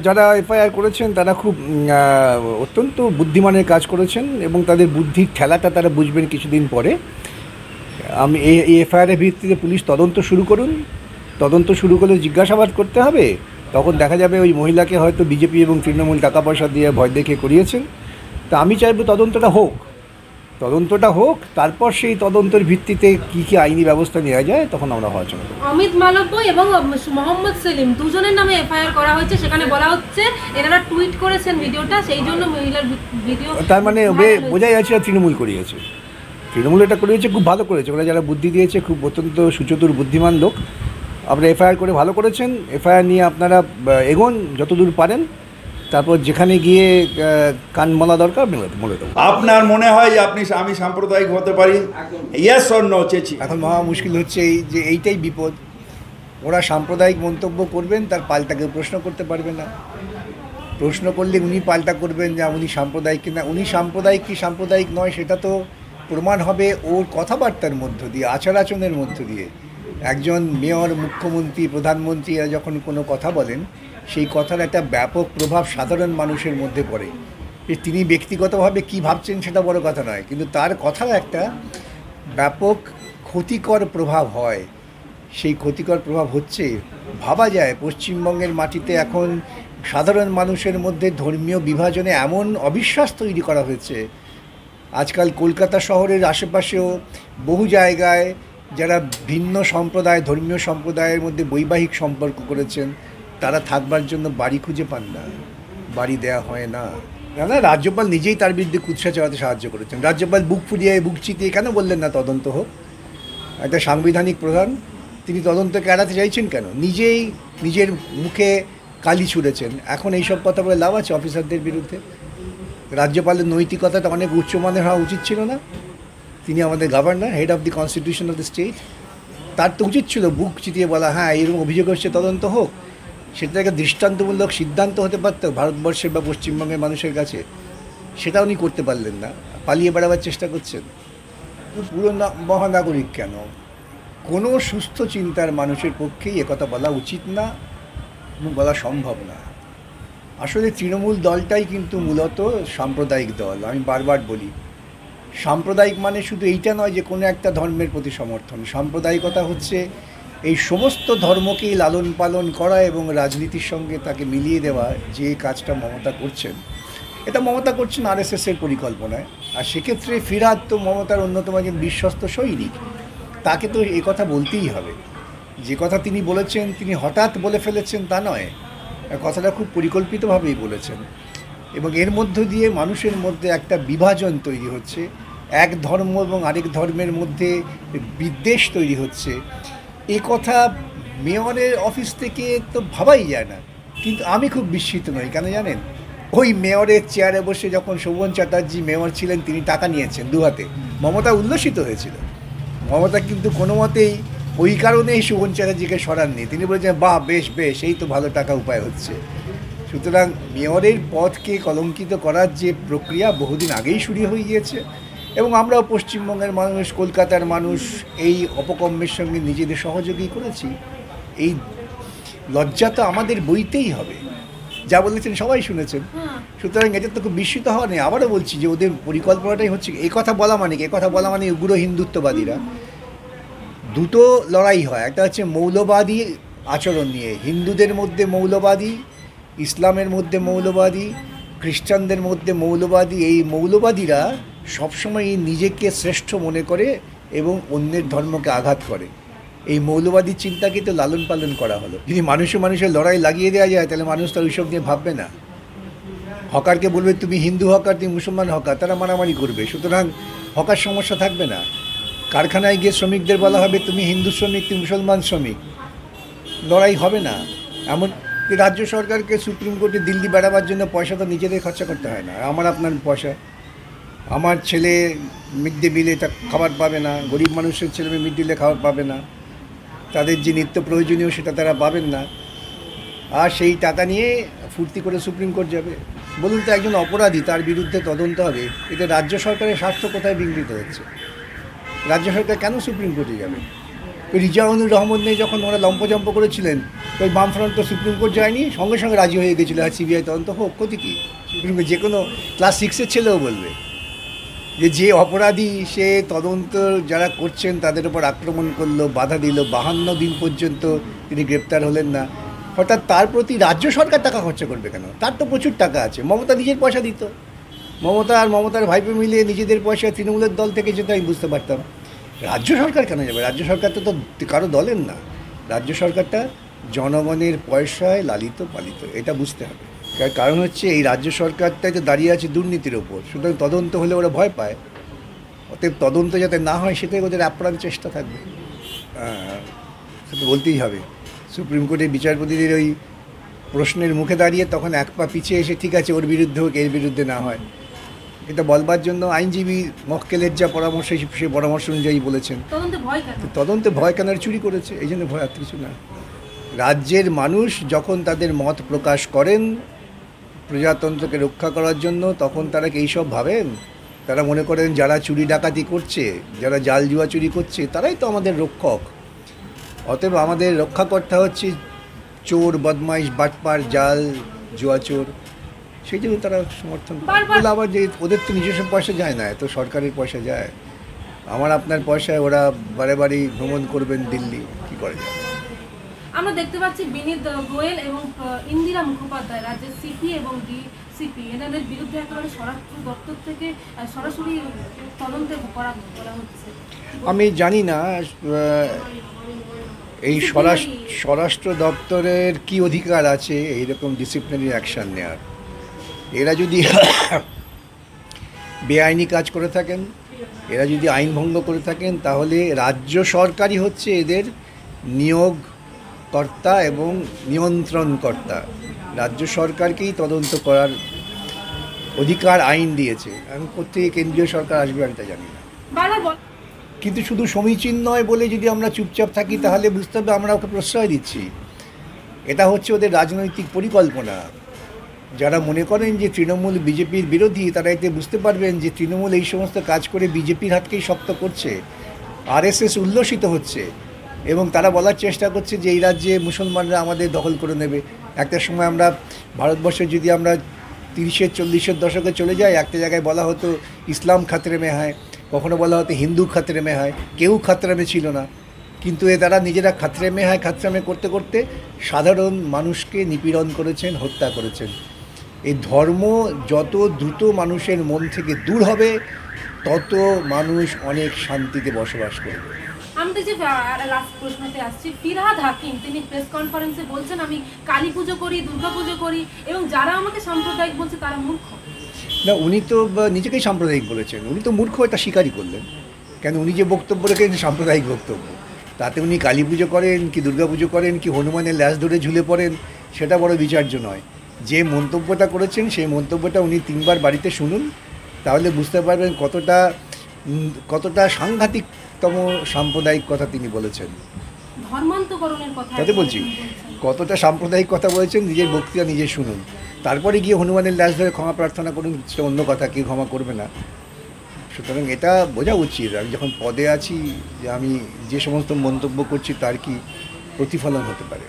যারা এফআইআর করেছেন তারা খুব অত্যন্ত বুদ্ধিমানের কাজ করেছেন এবং তাদের বুদ্ধির ঠেলাটা তারা বুঝবেন কিছুদিন পরে। আমি এই এফআইআরের ভিত্তিতে পুলিশ তদন্ত শুরু করুন। তদন্ত শুরু করলে জিজ্ঞাসাবাদ করতে হবে, তখন দেখা যাবে ওই মহিলাকে হয়তো বিজেপি এবং তৃণমূল টাকা পয়সা দিয়ে ভয় দেখে করিয়েছেন। তা আমি চাইব তদন্তটা হোক, তারপর সেই তদন্তের ভিত্তিতে কী কী আইনি ব্যবস্থা নেওয়া যায় তখন আমরা আলোচনা করব। অমিত মালব্য এবং মোহাম্মদ সেলিম দুজনের নামে এফআইআর করা হয়েছে। সেখানে বলা হচ্ছে এনারা টুইট করেছেন ভিডিওটা, সেই জন্য মহিলার ভিডিও। তার মানে বোঝাই যাচ্ছে তৃণমূল করিয়েছে, তৃণমূল এটা করিয়েছে, খুব ভালো করেছে। ওরা যারা বুদ্ধি দিয়েছে খুব অত্যন্ত সুচতুর বুদ্ধিমান লোক। আপনারা এফআইআর করে ভালো করেছেন। এফআইআর নিয়ে আপনারা এগোন যতদূর পারেন, তারপর যেখানে গিয়ে কান মলা দরকার মলে দেবো। আপনার মনে হয় যে আমি সাম্প্রদায়িক হতে পারি? ইয়েস অর নো চেয়েছি। এখন মহা মুশকিল হচ্ছে এইটাই বিপদ। ওরা সাম্প্রদায়িক মন্তব্য করবেন, তার পাল্টাকে প্রশ্ন করতে পারবে না। প্রশ্ন করলে উনি পাল্টা করবেন যে উনি সাম্প্রদায়িক কিনা। উনি সাম্প্রদায়িক কি সাম্প্রদায়িক নয় সেটা তো প্রমাণ হবে ওর কথাবার্তার মধ্য দিয়ে, আচার আচরণের মধ্য দিয়ে। একজন মেয়র, মুখ্যমন্ত্রী, প্রধানমন্ত্রীরা যখন কোনো কথা বলেন, সেই কথার একটা ব্যাপক প্রভাব সাধারণ মানুষের মধ্যে পড়ে। তিনি ব্যক্তিগতভাবে কী ভাবছেন সেটা বড় কথা নয়, কিন্তু তার কথার একটা ব্যাপক ক্ষতিকর প্রভাব হয়। সেই ক্ষতিকর প্রভাব হচ্ছে, ভাবা যায় পশ্চিমবঙ্গের মাটিতে এখন সাধারণ মানুষের মধ্যে ধর্মীয় বিভাজনে এমন অবিশ্বাস তৈরি করা হয়েছে। আজকাল কলকাতা শহরের আশেপাশেও বহু জায়গায় যারা ভিন্ন সম্প্রদায়, ধর্মীয় সম্প্রদায়ের মধ্যে বৈবাহিক সম্পর্ক করেছেন, তারা থাকবার জন্য বাড়ি খুঁজে পান না, বাড়ি দেয়া হয় না। না, রাজ্যপাল নিজেই তার বিরুদ্ধে কুৎসা চালাতে সাহায্য করেছেন। রাজ্যপাল বুক ফুলিয়ে বুক চিতিয়ে কেন বললেন না তদন্ত হোক? একটা সাংবিধানিক প্রধান, তিনি তদন্তকে এড়াতে চাইছেন কেন? নিজেই নিজের মুখে কালি ছুঁড়েছেন। এখন এইসব কথা বলে লাভ আছে অফিসারদের বিরুদ্ধে? রাজ্যপালের নৈতিকতাটা অনেক উচ্চমানের হওয়া উচিত ছিল না? তিনি আমাদের governor, head of the constitution of the state. তার তো উচিত ছিল বুক চিতিয়ে বলা, হ্যাঁ এরকম অভিযোগ হচ্ছে, তদন্ত হোক। সেটা একটা দৃষ্টান্তমূলক সিদ্ধান্ত হতে পারত ভারতবর্ষের বা পশ্চিমবঙ্গের মানুষের কাছে। সেটা উনি করতে পারলেন না, পালিয়ে বেড়াবার চেষ্টা করছেন। পুরো মহানাগরিক কেন, কোনো সুস্থ চিন্তার মানুষের পক্ষেই একথা বলা উচিত না এবং বলা সম্ভব না। আসলে তৃণমূল দলটাই কিন্তু মূলত সাম্প্রদায়িক দল। আমি বারবার বলি, সাম্প্রদায়িক মানে শুধু এইটা নয় যে কোনো একটা ধর্মের প্রতি সমর্থন। সাম্প্রদায়িকতা হচ্ছে এই সমস্ত ধর্মকেই লালন পালন করা এবং রাজনীতির সঙ্গে তাকে মিলিয়ে দেওয়া। যে কাজটা মমতা করছেন, এটা মমতা করছেন আরএসএসের পরিকল্পনায়। আর সেক্ষেত্রে ফিরহাদ তো মমতার অন্যতম একজন বিশ্বস্ত সৈনিক, তাকে তো এ কথা বলতেই হবে। যে কথা তিনি বলেছেন, তিনি হঠাৎ বলে ফেলেছেন তা নয়, কথাটা খুব পরিকল্পিতভাবেই বলেছেন। এবং এর মধ্য দিয়ে মানুষের মধ্যে একটা বিভাজন তৈরি হচ্ছে, এক ধর্ম এবং আরেক ধর্মের মধ্যে বিদ্বেষ তৈরি হচ্ছে। এ কথা মেয়রের অফিস থেকে তো ভাবাই যায় না। কিন্তু আমি খুব বিস্মিত নই, কেন জানেন? ওই মেয়রের চেয়ারে বসে যখন শোভন চ্যাটার্জি মেয়র ছিলেন, তিনি টাকা নিয়েছেন দু হাতে, মমতা উল্লসিত হয়েছিল। মমতা কিন্তু কোনো মতেই ওই কারণেই শোভন চ্যাটার্জিকে সরাননি। তিনি বলেছেন, বাহ বেশ বেশ, এই তো ভালো টাকা উপায় হচ্ছে। সুতরাং মেয়রের পদকে কলঙ্কিত করার যে প্রক্রিয়া বহুদিন আগেই শুরু হয়ে গিয়েছে, এবং আমরাও পশ্চিমবঙ্গের মানুষ, কলকাতার মানুষ এই অপকর্মের সঙ্গে নিজেদের সহযোগী করেছি। এই লজ্জা তো আমাদের বইতেই হবে। যা বলেছেন সবাই শুনেছেন। সুতরাং এটা তো খুব বিস্মিত হওয়া নেই। আবারও বলছি যে ওদের পরিকল্পনাটাই হচ্ছে এই কথা বলা মানে উগ্র হিন্দুত্ববাদীরা দুটো লড়াই হয়। একটা হচ্ছে মৌলবাদী আচরণ নিয়ে, হিন্দুদের মধ্যে মৌলবাদী, ইসলামের মধ্যে মৌলবাদী, খ্রিস্টানদের মধ্যে মৌলবাদী। এই মৌলবাদীরা সবসময় নিজেকে শ্রেষ্ঠ মনে করে এবং অন্যের ধর্মকে আঘাত করে। এই মৌলবাদী চিন্তাকে তো লালন পালন করা হলো। যদি মানুষের লড়াই লাগিয়ে দেওয়া যায়, তাহলে মানুষ তো ওইসব নিয়ে ভাববে না। হকারকে বলবে তুমি হিন্দু হকার, তুমি মুসলমান হকার, তারা মারামারি করবে। সুতরাং হকার সমস্যা থাকবে না। কারখানায় গিয়ে শ্রমিকদের বলা হবে তুমি হিন্দু শ্রমিক, তুমি মুসলমান শ্রমিক, লড়াই হবে না। এমন রাজ্য সরকারকে সুপ্রিম কোর্টে দিল্লি বেড়াবার জন্য পয়সা তো নিজেদের খরচা করতে হয় না। আমার আপনার পয়সা, আমার ছেলে মিড ডে মিলে খাবার পাবে না, গরিব মানুষের ছেলে মেয়ে মিড ডে মিলে খাবার পাবে না, তাদের যে নিত্য প্রয়োজনীয় সেটা তারা পাবেন না। আর সেই টাকা নিয়ে ফুর্তি করে সুপ্রিম কোর্ট যাবে। বলুন তো, একজন অপরাধী, তার বিরুদ্ধে তদন্ত হবে, এতে রাজ্য সরকারের স্বার্থ কোথায় বিঘ্নিত হচ্ছে? রাজ্য সরকার কেন সুপ্রিম কোর্টে যাবে? ওই রিজাউনুর রহমান নিয়ে যখন ওরা লম্পজম্প করেছিলেন, ওই বামফ্রন্ট তো সুপ্রিম কোর্ট যায়নি, সঙ্গে সঙ্গে রাজি হয়ে গেছিলো আর সিবিআই তদন্ত হোক, ক্ষতি কী? সুপ্রিম কোর্ট যে কোনো ক্লাস 6-এর ছেলেও বলবে যে অপরাধী সে তদন্ত যারা করছেন তাদের উপর আক্রমণ করলো, বাধা দিল, 52 দিন পর্যন্ত তিনি গ্রেপ্তার হলেন না, হঠাৎ তার প্রতি রাজ্য সরকার টাকা খরচা করবে কেন? তার তো প্রচুর টাকা আছে, মমতা নিজের পয়সা দিত, মমতা আর মমতার ভাইপো মিলিয়ে নিজেদের পয়সা তৃণমূলের দল থেকে যেটা আমি বুঝতে পারতাম। রাজ্য সরকার কেন যাবে? রাজ্য সরকার তো কারো দলের না, রাজ্য সরকারটা জনগণের পয়সায় লালিত পালিত, এটা বুঝতে হবে। কারণ হচ্ছে এই রাজ্য সরকারটাই তো দাঁড়িয়ে আছে দুর্নীতির ওপর, সুতরাং তদন্ত হলে ওরা ভয় পায়, অতএব তদন্ত যাতে না হয় সেটাই ওদের আপ্রাণ চেষ্টা থাকবে। সেটা বলতেই হবে। সুপ্রিম কোর্টের বিচারপতিদের ওই প্রশ্নের মুখে দাঁড়িয়ে তখন এক পা পিছিয়ে এসে ঠিক আছে ওর বিরুদ্ধে হোক, এর বিরুদ্ধে না হয়, এটা বলবার জন্য আইনজীবী মক্কেলের যা পরামর্শ সেই পরামর্শ অনুযায়ী বলেছেন। তদন্তে ভয় কেন? চুরি করেছে, এই জন্য ভয়, আর কিছু না। রাজ্যের মানুষ যখন তাদের মত প্রকাশ করেন প্রজাতন্ত্রকে রক্ষা করার জন্য, তখন তারা কি এইসব ভাবেন? তারা মনে করেন যারা চুরি ডাকাতি করছে, যারা জাল জুয়া চুরি করছে, তারাই তো আমাদের রক্ষক। অতএব আমাদের রক্ষাকর্তা হচ্ছে চোর, বদমাইশ, বাটপার, জাল জুয়া চোর, সেই জন্য তারা সমর্থন করে। আবার যে ওদের তো নিজস্ব পয়সা যায় না, তো সরকারের পয়সা যায়, আমার আপনার পয়সায় ওরা বারে বারে ভ্রমণ করবেন দিল্লি, কী করে যায়? আমরা দেখতে পাচ্ছি বিনীত গোয়েল এবং ইন্দিরা মুখোপাধ্যায় রাজ্যের সিপি এবং ডিসিপি এনাদের বিরুদ্ধে একেবারে স্বরাষ্ট্র দপ্তর থেকে সরাসরি তদন্তে করা হচ্ছে। আমি জানি না এই স্বরাষ্ট্র দপ্তরের কি অধিকার আছে এইরকম ডিসিপ্লিনারি অ্যাকশান নেওয়ার। এরা যদি বেআইনি কাজ করে থাকেন, এরা যদি আইন ভঙ্গ করে থাকেন, তাহলে রাজ্য সরকারই হচ্ছে এদের নিয়োগকর্তা এবং নিয়ন্ত্রণকর্তা। রাজ্য সরকারকেই তদন্ত করার অধিকার আইন দিয়েছে। আমি কোথেকে কেন্দ্রীয় সরকার আসবে আমি তা জানি না। কিন্তু শুধু সমীচীন নয় বলে যদি আমরা চুপচাপ থাকি তাহলে বুঝতে হবে আমরা ওকে প্রশ্রয় দিচ্ছি। এটা হচ্ছে ওদের রাজনৈতিক পরিকল্পনা। যারা মনে করেন যে তৃণমূল বিজেপির বিরোধী, তারা এতে বুঝতে পারবেন যে তৃণমূল এই সমস্ত কাজ করে বিজেপির হাতকেই শক্ত করছে, আরএসএস উল্লসিত হচ্ছে, এবং তারা বলার চেষ্টা করছে যে এই রাজ্যে মুসলমানরা আমাদের দখল করে নেবে। একটা সময় আমরা ভারতবর্ষে যদি আমরা 30-40-এর দশকে চলে যাই, একটা জায়গায় বলা হতো ইসলাম খাতরে মে হয়, কখনো বলা হতো হিন্দু খাতরে মে হয়, কেউ খাতরে মে ছিল না। কিন্তু তারা নিজেরা খাতরে মে হয় খাতরে মে করতে করতে সাধারণ মানুষকে নিপীড়ন করেছেন, হত্যা করেছেন। এই ধর্ম যত দ্রুত মানুষের মন থেকে দূর হবে, তত মানুষ অনেক শান্তিতে বসবাস করবে। আমি যে লাস্ট প্রশ্নতে আসছি, ফিরহাদ হাকিম তিনি প্রেস কনফারেন্সে বলছেন আমি কালী পুজো করি, দুর্গা পুজো করি, এবং যারা আমাকে সাম্প্রদায়িক বলছে তারা মূর্খ। না, উনি তো নিজেকেই সাম্প্রদায়িক বলেছেন, উনি তো মূর্খ, এটা স্বীকারই করলেন। কেন? উনি যে বক্তব্য রেখেছেন সাম্প্রদায়িক বক্তব্য, তাতে উনি কালী পুজো করেন কি দুর্গা পুজো করেন কি হনুমানের ল্যাজ ধরে ঝুলে পড়েন, সেটা বড় বিচার্য নয়। যে মন্তব্যটা করেছেন সেই মন্তব্যটা উনি 3 বার বাড়িতে শুনুন, তাহলে বুঝতে পারবেন কতটা সাংঘাতিকতম সাম্প্রদায়িক কথা তিনি বলেছেন। ধর্মান্তকরণের কথা তাতে বলছি কতটা সাম্প্রদায়িক কথা বলেছেন, নিজের বক্তৃতা নিজে শুনুন, তারপরে গিয়ে হনুমানের ল্যাজ ধরে ক্ষমা প্রার্থনা করুন, সেটা অন্য কথা, কেউ ক্ষমা করবে না। সুতরাং এটা বোঝা উচিত আমি যখন পদে আছি যে আমি যে সমস্ত মন্তব্য করছি তার কি প্রতিফলন হতে পারে।